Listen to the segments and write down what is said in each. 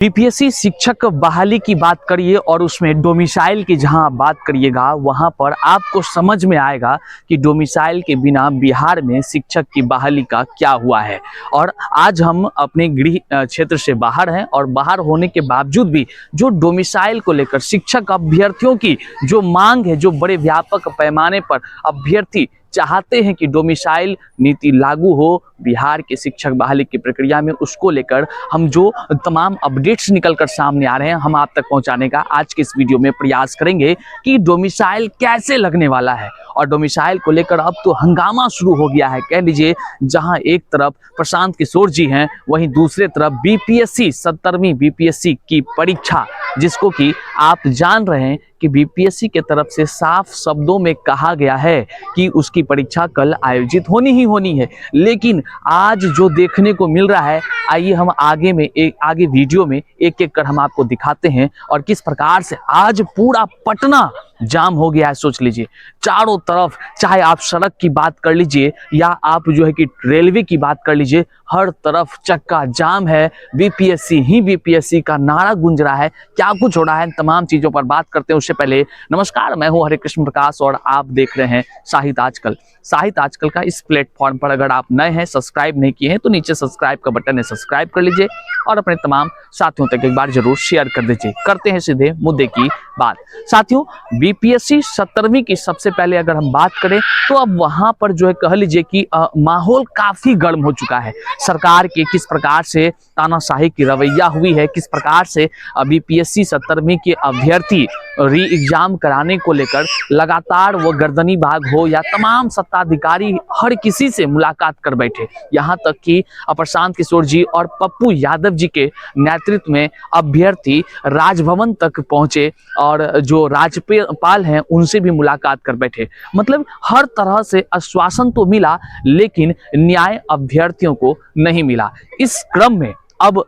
BPSC शिक्षक बहाली की बात करिए और उसमें डोमिसाइल की जहां आप बात करिएगा वहां पर आपको समझ में आएगा कि डोमिसाइल के बिना बिहार में शिक्षक की बहाली का क्या हुआ है। और आज हम अपने गृह क्षेत्र से बाहर हैं और बाहर होने के बावजूद भी जो डोमिसाइल को लेकर शिक्षक अभ्यर्थियों की जो मांग है, जो बड़े व्यापक पैमाने पर अभ्यर्थी चाहते हैं कि डोमिसाइल नीति लागू हो बिहार के शिक्षक बहाली की प्रक्रिया में, उसको लेकर हम जो तमाम अपडेट्स निकल कर सामने आ रहे हैं हम आप तक पहुंचाने का आज के इस वीडियो में प्रयास करेंगे कि डोमिसाइल कैसे लगने वाला है। और डोमिसाइल को लेकर अब तो हंगामा शुरू हो गया है, कह लीजिए। जहां एक तरफ प्रशांत किशोर जी हैं, वहीं दूसरे तरफ बीपीएससी 17वीं बीपीएससी की परीक्षा, जिसको कि आप जान रहे हैं कि बीपीएससी के तरफ से साफ शब्दों में कहा गया है कि उसकी परीक्षा कल आयोजित होनी ही होनी है। लेकिन आज जो देखने को मिल रहा है, आइए हम आगे वीडियो में एक एक कर हम आपको दिखाते हैं और किस प्रकार से आज पूरा पटना जाम हो गया है। सोच लीजिए, चारों तरफ, चाहे आप सड़क की बात कर लीजिए या आप जो है कि रेलवे की बात कर लीजिए, हर तरफ चक्का जाम है। बीपीएससी ही बीपीएससी का नारा गूंज रहा है। क्या कुछ हो रहा है, तमाम चीजों पर बात करते हैं। उससे पहले नमस्कार, मैं हूं हरे कृष्ण प्रकाश और आप देख रहे हैं साहित्य आजकल। साहित्य आजकल का इस प्लेटफॉर्म पर अगर आप नए हैं, सब्सक्राइब नहीं किए हैं तो नीचे सब्सक्राइब का बटन है, सब्सक्राइब कर लीजिए और अपने तमाम साथियों तक एक बार जरूर शेयर कर दीजिए। करते हैं सीधे मुद्दे की बात। साथियों, बीपीएससी 17वीं की सबसे पहले अगर हम बात करें तो अब वहां पर जो है कह लीजिए कि माहौल काफी गर्म हो चुका है। सरकार के किस प्रकार से तानाशाही की रवैया हुई है, किस प्रकार से बीपीएससी 17वीं के अभ्यर्थी री एग्जाम कराने को लेकर लगातार वो गर्दनी भाग हो या तमाम सत्ताधिकारी हर किसी से मुलाकात कर बैठे। यहाँ तक कि प्रशांत किशोर जी और पप्पू यादव जी के नेतृत्व में अभ्यर्थी राजभवन तक पहुंचे और जो राज्यपाल हैं उनसे भी मुलाकात कर बैठे। मतलब हर तरह से आश्वासन तो मिला लेकिन न्याय अभ्यर्थियों को नहीं मिला। इस क्रम में अब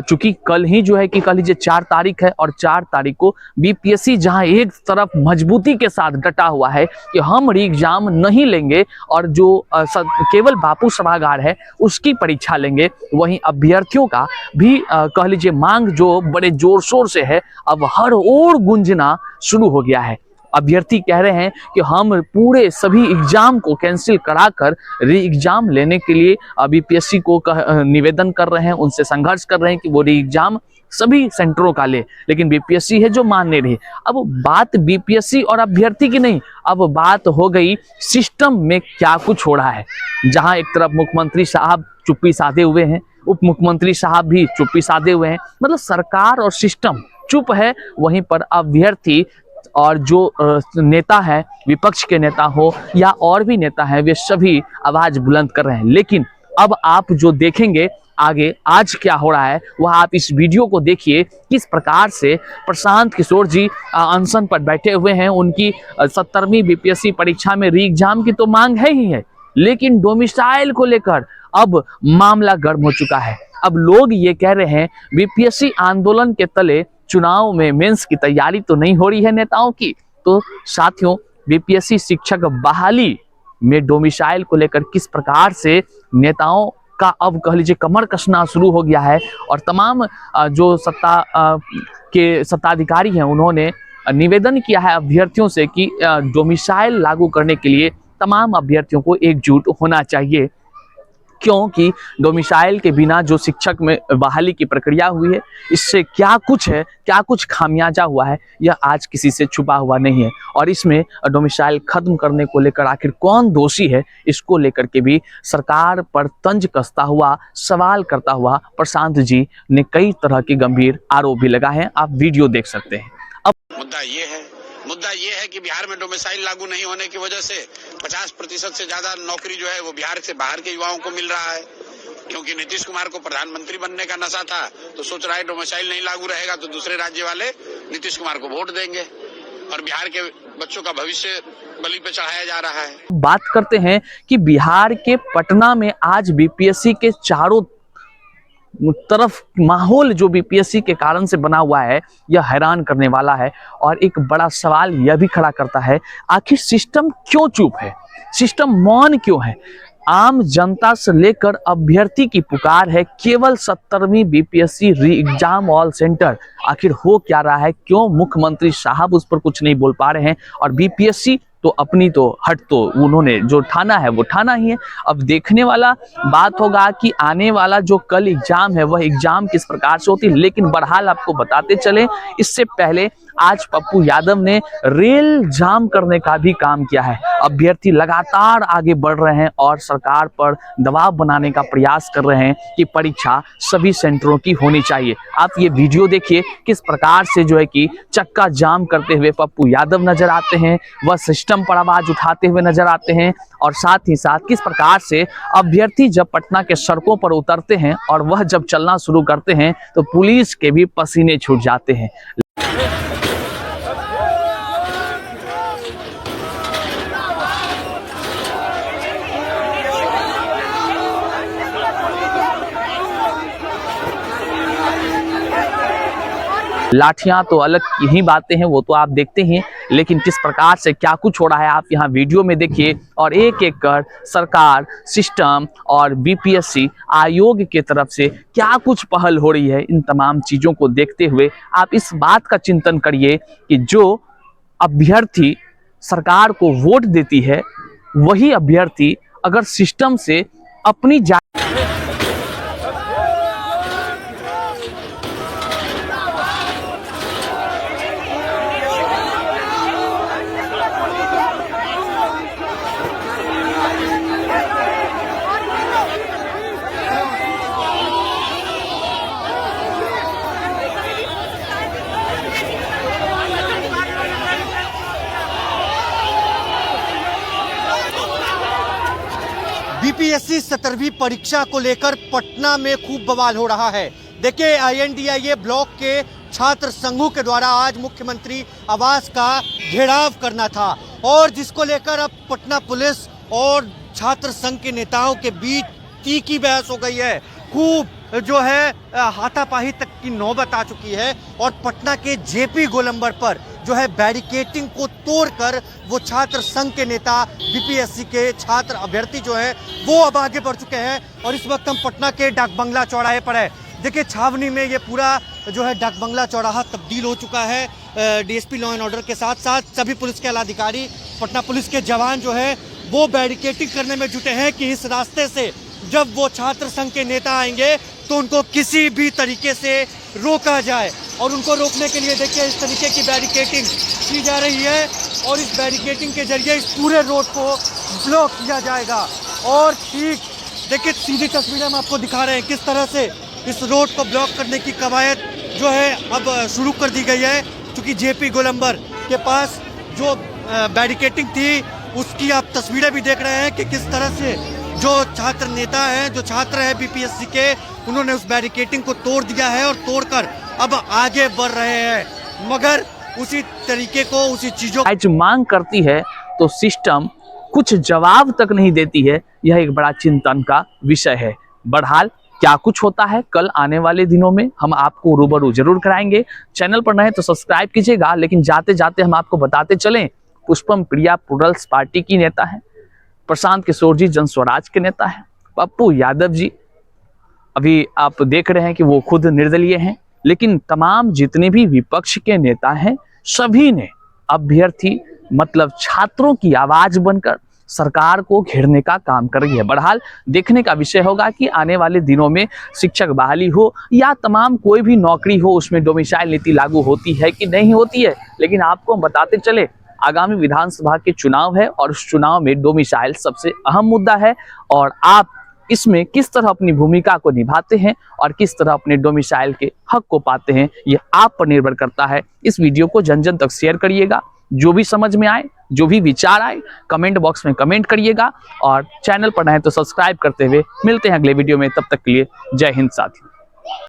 चूंकि कल ही जो है कि कल लीजिए 4 तारीख है और 4 तारीख को बीपीएससी जहां एक तरफ मजबूती के साथ डटा हुआ है कि हम री एग्जाम नहीं लेंगे और जो केवल बापू सभागार है उसकी परीक्षा लेंगे, वहीं अभ्यर्थियों का भी कह लीजिए मांग जो बड़े जोर शोर से है अब हर ओर गूंजना शुरू हो गया है। अभ्यर्थी कह रहे हैं कि हम पूरे सभी एग्जाम को कैंसिल कराकर री एग्जाम लेने के लिए बीपीएससी को निवेदन कर रहे हैं, उनसे संघर्ष कर रहे हैं कि वो री एग्जाम सभी सेंटरों का ले, लेकिन बीपीएससी है जो मान नहीं रही। अब बात बीपीएससी और अभ्यर्थी की नहीं, अब बात हो गई सिस्टम में क्या कुछ हो रहा है। जहां एक तरफ मुख्यमंत्री साहब चुप्पी साधे हुए हैं, उप मुख्यमंत्री साहब भी चुप्पी साधे हुए हैं, मतलब सरकार और सिस्टम चुप है, वहीं पर अभ्यर्थी और जो नेता है, विपक्ष के नेता हो या और भी नेता है, वे सभी आवाज बुलंद कर रहे हैं। लेकिन अब आप जो देखेंगे आगे आज क्या हो रहा है वह आप इस वीडियो को देखिए, किस प्रकार से प्रशांत किशोर जी अनशन पर बैठे हुए हैं। उनकी 17वीं बीपीएससी परीक्षा में री एग्जाम की तो मांग है ही है, लेकिन डोमिसाइल को लेकर अब मामला गर्म हो चुका है। अब लोग ये कह रहे हैं बीपीएससी आंदोलन के तले चुनाव में मेंस की तैयारी तो नहीं हो रही है नेताओं की। तो साथियों, बीपीएससी शिक्षक बहाली में डोमिसाइल को लेकर किस प्रकार से नेताओं का अब कह लीजिए कमर कसना शुरू हो गया है और तमाम जो सत्ताधिकारी हैं उन्होंने निवेदन किया है अभ्यर्थियों से कि डोमिसाइल लागू करने के लिए तमाम अभ्यर्थियों को एकजुट होना चाहिए, क्योंकि डोमिसाइल के बिना जो शिक्षक में बहाली की प्रक्रिया हुई है इससे क्या कुछ है, क्या कुछ खामियाजा हुआ है, यह आज किसी से छुपा हुआ नहीं है। और इसमें डोमिसाइल खत्म करने को लेकर आखिर कौन दोषी है, इसको लेकर के भी सरकार पर तंज कसता हुआ, सवाल करता हुआ प्रशांत जी ने कई तरह के गंभीर आरोप भी लगाए हैं। आप वीडियो देख सकते हैं। अब मुद्दा ये है कि बिहार में डोमिसाइल लागू नहीं होने की वजह से 50% से ज्यादा नौकरी जो है वो बिहार से बाहर के युवाओं को मिल रहा है। क्योंकि नीतीश कुमार को प्रधानमंत्री बनने का नशा था तो सोच रहा है डोमिसाइल नहीं लागू रहेगा तो दूसरे राज्य वाले नीतीश कुमार को वोट देंगे और बिहार के बच्चों का भविष्य बलि पे चढ़ाया जा रहा है। बात करते हैं कि बिहार के पटना में आज बीपीएससी के चारों तरफ माहौल जो बीपीएससी के कारण से बना हुआ है यह हैरान करने वाला है। और एक बड़ा सवाल यह भी खड़ा करता है, आखिर सिस्टम क्यों चुप है, सिस्टम मौन क्यों है। आम जनता से लेकर अभ्यर्थी की पुकार है केवल 70वीं BPSC re exam all centre. आखिर हो क्या रहा है, क्यों मुख्यमंत्री साहब उस पर कुछ नहीं बोल पा रहे हैं? और बीपीएससी तो अपनी तो हट, तो उन्होंने जो ठाना है वो ठाना ही है। अब देखने वाला बात होगा कि आने वाला जो कल एग्जाम है वह एग्जाम किस प्रकार से होती है। लेकिन बहरहाल आपको बताते चले, इससे पहले आज पप्पू यादव ने रेल जाम करने का भी काम किया है। अभ्यर्थी लगातार आगे बढ़ रहे हैं और सरकार पर दबाव बनाने का प्रयास कर रहे हैं कि परीक्षा सभी सेंटरों की होनी चाहिए। आप ये वीडियो देखिए, किस प्रकार से जो है कि चक्का जाम करते हुए पप्पू यादव नजर आते हैं, वह सिस्टम पर आवाज उठाते हुए नजर आते हैं। और साथ ही साथ किस प्रकार से अभ्यर्थी जब पटना के सड़कों पर उतरते हैं और वह जब चलना शुरू करते हैं तो पुलिस के भी पसीने छूट जाते हैं। लाठियां तो अलग की ही बातें हैं, वो तो आप देखते हैं, लेकिन किस प्रकार से क्या कुछ हो रहा है आप यहाँ वीडियो में देखिए। और एक एक कर सरकार, सिस्टम और बीपीएससी आयोग की तरफ से क्या कुछ पहल हो रही है, इन तमाम चीजों को देखते हुए आप इस बात का चिंतन करिए कि जो अभ्यर्थी सरकार को वोट देती है वही अभ्यर्थी अगर सिस्टम से अपनी बीपीएससी 17वीं परीक्षा को लेकर पटना में खूब बवाल हो रहा है। देखिए, आईएनडीआईए ब्लॉक के छात्र संघों के द्वारा आज मुख्यमंत्री आवास का घेराव करना था और जिसको लेकर अब पटना पुलिस और छात्र संघ के नेताओं के बीच तीखी बहस हो गई है। खूब जो है हाथापाई तक की नौबत आ चुकी है और पटना के जेपी गोलंबर पर जो है बैरिकेटिंग को तोड़कर वो छात्र संघ के नेता, बीपीएससी के छात्र अभ्यर्थी जो है वो अब आगे बढ़ चुके हैं। और इस वक्त हम पटना के डाक बंगला चौराहे पर है। देखिए, छावनी में ये पूरा जो है डाक बंगला चौराहा तब्दील हो चुका है। डीएसपी लॉ एंड ऑर्डर के साथ साथ सभी पुलिस के अधिकारी, पटना पुलिस के जवान जो है वो बैरिकेटिंग करने में जुटे हैं कि इस रास्ते से जब वो छात्र संघ के नेता आएंगे तो उनको किसी भी तरीके से रोका जाए। और उनको रोकने के लिए देखिए इस तरीके की बैरिकेटिंग की जा रही है और इस बैरिकेटिंग के जरिए इस पूरे रोड को ब्लॉक किया जाएगा। और ठीक देखिए, सीधी तस्वीरें हम आपको दिखा रहे हैं किस तरह से इस रोड को ब्लॉक करने की कवायद जो है अब शुरू कर दी गई है। क्योंकि जेपी गोलंबर के पास जो बैरिकेटिंग थी उसकी आप तस्वीरें भी देख रहे हैं कि किस तरह से जो छात्र नेता हैं, जो छात्र हैं बीपीएससी के, उन्होंने उस बैरिकेटिंग को तोड़ दिया है और तोड़कर अब आगे बढ़ रहे हैं। मगर उसी तरीके को, उसी चीजों मांग करती है तो सिस्टम कुछ जवाब तक नहीं देती है। यह एक बड़ा चिंतन का विषय है। बहरहाल क्या कुछ होता है कल आने वाले दिनों में हम आपको रूबरू जरूर कराएंगे। चैनल पर नए तो सब्सक्राइब कीजिएगा। लेकिन जाते जाते हम आपको बताते चलें, पुष्पम प्रिया प्लूरल्स पार्टी की नेता है, प्रशांत किशोर जी जन स्वराज के नेता है, पप्पू यादव जी अभी आप देख रहे हैं कि वो खुद निर्दलीय हैं। लेकिन तमाम जितने भी विपक्ष के नेता हैं सभी ने अभ्यर्थी मतलब छात्रों की आवाज बनकर सरकार को घेरने का काम कर रही है। बहरहाल देखने का विषय होगा कि आने वाले दिनों में शिक्षक बहाली हो या तमाम कोई भी नौकरी हो, उसमें डोमिसाइल नीति लागू होती है कि नहीं होती है। लेकिन आपको हम बताते चले, आगामी विधानसभा के चुनाव है और उस चुनाव में डोमिसाइल सबसे अहम मुद्दा है और आप इसमें किस तरह अपनी भूमिका को निभाते हैं और किस तरह अपने डोमिसाइल के हक को पाते हैं, ये आप पर निर्भर करता है। इस वीडियो को जन जन तक शेयर करिएगा। जो भी समझ में आए, जो भी विचार आए, कमेंट बॉक्स में कमेंट करिएगा और चैनल पर नए तो सब्सक्राइब करते हुए मिलते हैं अगले वीडियो में। तब तक के लिए जय हिंद साथियों।